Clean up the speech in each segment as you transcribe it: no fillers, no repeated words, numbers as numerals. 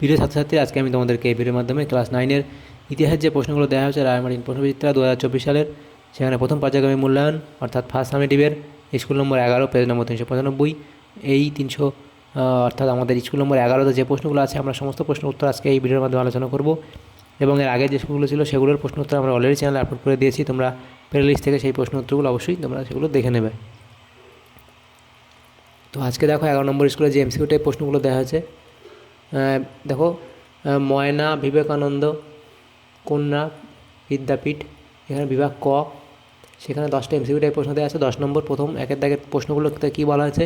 প্রিয় ছাত্রছাত্রী, আজকে আমি তোমাদেরকে এই ভিডিওর মাধ্যমে ক্লাস 9-এর ইতিহাসের যে প্রশ্নগুলো দেওয়া হয়েছে রায়মার্টিন প্রশ্নবিচিত্রা 2024 সালের, সেখানে প্রথম পর্যায়ক্রমিক মূল্যায়ন অর্থাৎ ফার্স্ট সামেটিভের স্কুল নম্বর 11 পেজ নম্বর 395, এই 300 অর্থাৎ আমাদের স্কুল নম্বর 11তে যে প্রশ্নগুলো আছে আমরা সমস্ত প্রশ্ন উত্তর আজকে এই ভিডিওর মাধ্যমে আলোচনা করব। এবং এর আগে যে স্কুলগুলো ছিল সেগুলোর প্রশ্ন উত্তর আমরা অলরেডি চ্যানেলে আপলোড করে দিয়েছি। তোমরা প্লে লিস্ট থেকে সেই প্রশ্ন উত্তরগুলো অবশ্যই তোমরা সেগুলো দেখে নেবে। তো আজকে দেখো 11 নম্বর স্কুলে যে এমসিকিউ টাইপ প্রশ্নগুলো দেওয়া হয়েছে। দেখো, ময়না বিবেকানন্দ কন্যা বিদ্যাপীঠ, এখানে বিভাগ ক, সেখানে 10টা এমসিকিউ টাইপ প্রশ্ন দেওয়া আছে। 10 নম্বর প্রথম একের দাগের প্রশ্নগুলোতে কী বলা হয়েছে,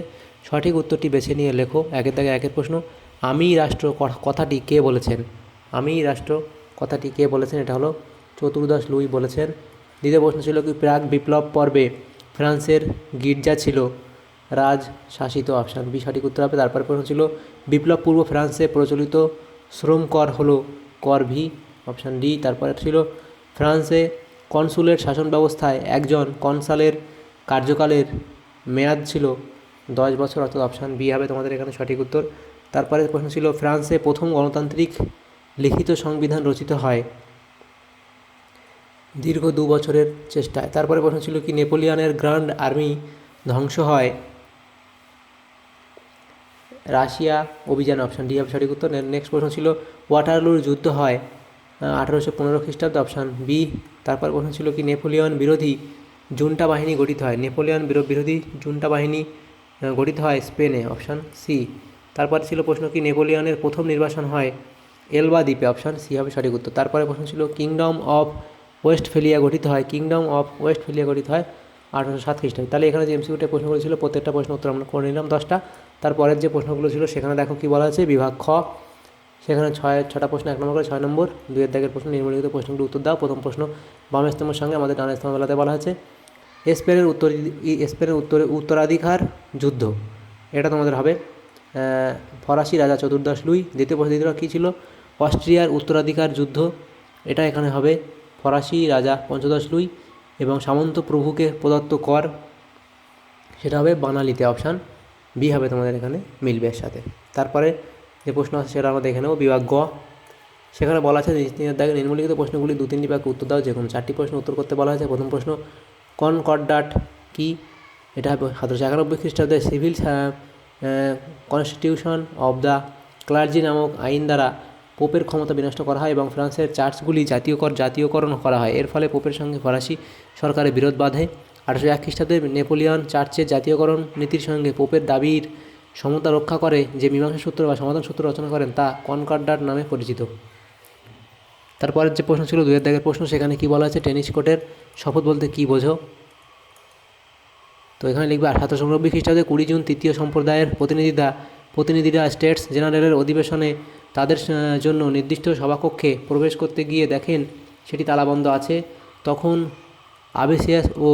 সঠিক উত্তরটি বেছে নিয়ে লেখো। একের দাগে একের প্রশ্ন, আমি রাষ্ট্র কথাটি কে বলেছেন? আমি রাষ্ট্র কথাটি কে বলেছেন? এটা হলো চতুর্দশ লুই বলেছেন। দ্বিতীয় প্রশ্ন ছিল কি, প্রাক বিপ্লব পর্বে ফ্রান্সের গির্জা ছিল রাজ শাসিত? অপশান বি সঠিক উত্তর হবে। তারপর প্রশ্ন ছিল, বিপ্লব পূর্ব ফ্রান্সে প্রচলিত শ্রম কর হলো কর ভি? Option D. তারপরে ছিল, ফ্রান্সে কনসুলের শাসন ব্যবস্থায় একজন কনসালের কার্যকালের মেয়াদ ছিল 10 বছর, অর্থাৎ অপশান বি হবে তোমাদের এখানে সঠিক উত্তর। তারপরে প্রশ্ন ছিল, ফ্রান্সে প্রথম গণতান্ত্রিক লিখিত সংবিধান রচিত হয় দীর্ঘ 2 বছরের চেষ্টায়। তারপরে প্রশ্ন ছিল কি, নেপোলিয়নের গ্র্যান্ড আর্মি ধ্বংস হয় রাশিয়া অভিযান? অপশান ডি হবে সঠিক উত্তর। নেক্সট প্রশ্ন ছিল, ওয়াটারলুর যুদ্ধ হয় 1815 খ্রিস্টাব্দে? Option B. তারপর প্রশ্ন ছিল কি, নেপোলিয়ন বিরোধী জুন্টা বাহিনী গঠিত হয়? নেপোলিয়ন বিরোধী জুন্টা বাহিনী গঠিত হয় স্পেনে? Option C. তারপর ছিল প্রশ্ন কি, নেপোলিয়নের প্রথম নির্বাসন হয় এলবা দ্বীপে? অপশান সি হবে সঠিক উত্তর। তারপরে প্রশ্ন ছিল, কিংডম অফ ওয়েস্টফেলিয়া গঠিত হয়? কিংডম অফ ওয়েস্টফেলিয়া গঠিত হয় 1807 খ্রিস্টাব্দে। তাহলে এখানে যে এমসিকিউটা প্রশ্নগুলো ছিল প্রত্যেকটা প্রশ্ন উত্তর আমরা করে নিলাম 10টা। তারপরের যে প্রশ্নগুলো ছিল সেখানে দেখো কি বলা আছে, বিভাগ খ, সেখানে 6টা প্রশ্ন 1 নম্বর করে, 6 নম্বর 2-এর দাগের প্রশ্ন, নিম্নলিখিত প্রশ্নগুলো উত্তর দাও। প্রথম প্রশ্ন, বাম স্তম্ভের সঙ্গে আমাদের ডান স্তম্ভ বেলাতে বলা আছে স্পেনের উত্তরাধিকার যুদ্ধ, এটা তোমাদের হবে ফরাসি রাজা চতুর্দশ লুই। দ্বিতীয় কী ছিল, অস্ট্রিয়ার উত্তরাধিকার যুদ্ধ, এটা এখানে হবে ফরাসি রাজা পঞ্চদশ লুই। এবং সামন্ত প্রভুকে প্রদত্ত কর, সেটা হবে বানালিতে? অপশান বি হবে তোমাদের এখানে, মিলবে এর সাথে। তারপরে যে প্রশ্ন আছে সেটা আমরা দেখে নেব, বিভাগ গ, সেখানে বলা আছে নিম্নলিখিত প্রশ্নগুলি 2-3টি বাক্যে উত্তর দাও। যে কোনো 4টি প্রশ্ন উত্তর করতে বলা হয়েছে। প্রথম প্রশ্ন, কনকর্ডাট কি? এটা হবে 1791 খ্রিস্টাব্দে civil constitution of the clergy নামক আইন দ্বারা পোপের ক্ষমতা বিনষ্ট করা হয় এবং ফ্রান্সের চার্চগুলি জাতীয়করণ করা হয়। এর ফলে পোপের সঙ্গে ফরাসি সরকারের বিরোধ বাধে। 1801 খ্রিস্টাব্দে নেপোলিয়ন চার্চের জাতীয়করণ নীতির সঙ্গে পোপের দাবির সমতা রক্ষা করে যে মীমাংসা সূত্র বা সমাধান সূত্র রচনা করেন তা কনকর্ডাট নামে পরিচিত। তারপরের যে প্রশ্ন ছিল 2-এর দাগের প্রশ্ন, সেখানে কি বলা আছে, টেনিস কোর্টের শপথ বলতে কী বোঝো? তো এখানে লিখবে 1790 খ্রিস্টাব্দে 20 জুন তৃতীয় সম্প্রদায়ের প্রতিনিধিরা স্টেটস জেনারেলের অধিবেশনে তাদের জন্য নির্দিষ্ট সভাকক্ষে প্রবেশ করতে গিয়ে দেখেন সেটি তালাবন্ধ আছে। তখন আবেসিয়াস ও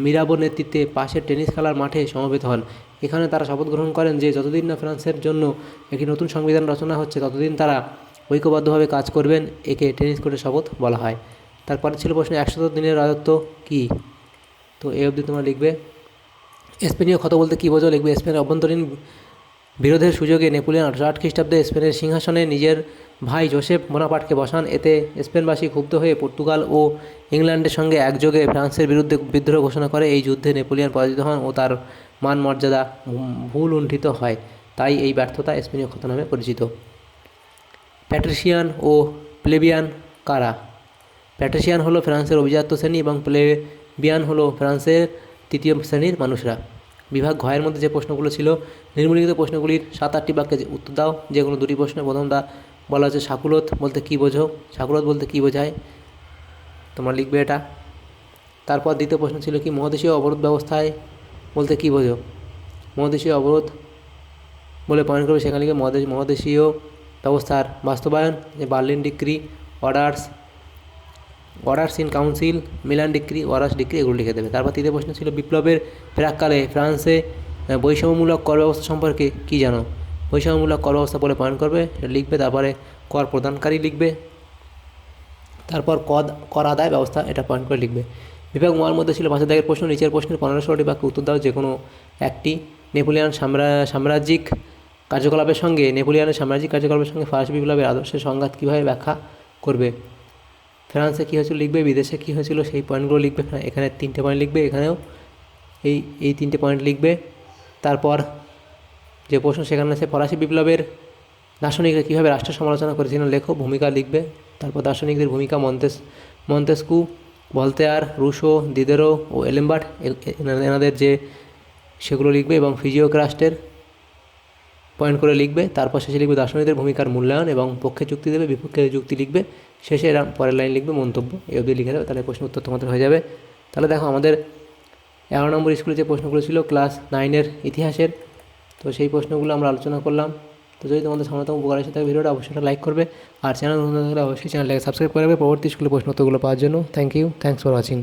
মিরাবোর নেতৃত্বে পাশের টেনিস খেলার মাঠে সমবেত হন। এখানে তারা শপথ গ্রহণ করেন যে যতদিন না ফ্রান্সের জন্য একটি নতুন সংবিধান রচনা হচ্ছে ততদিন তারা ঐক্যবদ্ধভাবে কাজ করবেন। একে টেনিস কোর্টের শপথ বলা হয়। তারপরে ছিল প্রশ্ন, 100 দিনের রাজত্ব কী? তো এই অবধি তোমরা লিখবে। স্পেনীয় ক্ষত বলতে কী বোঝো? লিখবে, স্পেনের অভ্যন্তরীণ বিরোধের সুযোগে নেপোলিয়ন 1808 খ্রিস্টাব্দে স্পেনের সিংহাসনে নিজের ভাই জোসেফ বোনাপার্টকে বসান। এতে স্পেনবাসী ক্ষুব্ধ হয়ে পর্তুগাল ও ইংল্যান্ডের সঙ্গে একযোগে ফ্রান্সের বিরুদ্ধে বিদ্রোহ ঘোষণা করে। এই যুদ্ধে নেপোলিয়ন পরাজিত হন ও তার মান মর্যাদা ভুলুণ্ঠিত হয়। তাই এই ব্যর্থতা স্পেনীয় ক্ষত নামে পরিচিত। প্যাট্রিশিয়ান ও প্লেবিয়ান কারা? প্যাট্রিশিয়ান হলো ফ্রান্সের অভিজাত শ্রেণী এবং প্লেবিয়ান হলো ফ্রান্সের তৃতীয় শ্রেণীর মানুষরা। বিভাগ ঘয়ের মধ্যে যে প্রশ্নগুলো ছিল, নিম্নলিখিত প্রশ্নগুলির 7-8টি বাক্যে উত্তর দাও। যে কোনো 2টি প্রশ্ন। প্রথমটা বলা হচ্ছে, শাকুলত বলতে কী বোঝো? শাকুলত বলতে কী বোঝায় তোমরা লিখবে এটা। তারপর দ্বিতীয় প্রশ্ন ছিল কি, মহাদেশীয় অবরোধ ব্যবস্থায় বলতে কী বোঝো? মহাদেশীয় অবরোধ বলে পয়েন্ট করবে, সেখানে লিখে মহাদেশীয় ব্যবস্থার বাস্তবায়ন, যে Berlin decree, orders in council, Milan decree, Warsaw decree, এগুলো লিখে দেবে। তারপর তৃতীয় প্রশ্ন ছিল, বিপ্লবের প্রাককালে ফ্রান্সে বৈষম্যমূলক কর ব্যবস্থা সম্পর্কে কী জানো? বৈষম্যমূলক কর ব্যবস্থা বলে পয়েন্ট করবে, এটা লিখবে। তারপরে কর প্রদানকারী লিখবে। তারপর কর আদায় ব্যবস্থা, এটা পয়েন্ট করে লিখবে। বিভাগ ওয়ার মধ্যে ছিল 5 দাগের প্রশ্ন। নিচের প্রশ্নের 15টি বাক্যে উত্তর দাও। যে কোনো একটি। নেপোলিয়ন সাম্রাজ্যিক কার্যকলাপের সঙ্গে নেপোলিয়নের সাম্রাজ্যিক কার্যকলাপের সঙ্গে ফরাসি বিপ্লবের আদর্শের সংঘাত কীভাবে ব্যাখ্যা করবে। ফ্রান্সে কী হয়েছিল লিখবে, বিদেশে কী হয়েছিল সেই পয়েন্টগুলো লিখবে। এখানে 3টে পয়েন্ট লিখবে, এখানেও এই 3টে পয়েন্ট লিখবে। তারপর যে প্রশ্ন সেখানে আছে ফরাসি বিপ্লবের দার্শনিকরা কীভাবে রাষ্ট্র সমালোচনা করেছিলেন লেখো, ভূমিকা লিখবে। তারপর দার্শনিকদের ভূমিকা মন্তেস্কু, ভলতেয়ার, রুশো, দিদেরো ও এলেম্বার্ট এনাদের যে সেগুলো লিখবে এবং ফিজিওক্রাস্টের পয়েন্ট করে লিখবে। তারপর শেষে লিখবে দার্শনিকদের ভূমিকার মূল্যায়ন এবং পক্ষে যুক্তি দেবে, বিপক্ষে যুক্তি লিখবে। শেষে এরা পরের লাইন লিখবে মন্তব্য। এই অবধি লিখে দেবে, তাহলে প্রশ্ন উত্তর তোমাদের হয়ে যাবে। তাহলে দেখো আমাদের 11 নম্বর স্কুলে যে প্রশ্নগুলো ছিল ক্লাস 9-এর ইতিহাসের, তো সেই প্রশ্নগুলো আমরা আলোচনা করলাম। তো যদি তোমাদের সামনেতম উপকার এসে থাকে ভিডিওটা অবশ্যই লাইক করবে, আর চ্যানেল নতুন থাকলে অবশ্যই চ্যানেলটাকে সাবস্ক্রাইব করবে পরবর্তী স্কুলে প্রশ্ন উত্তরগুলো পাওয়ার জন্য। Thank you, thanks for watching.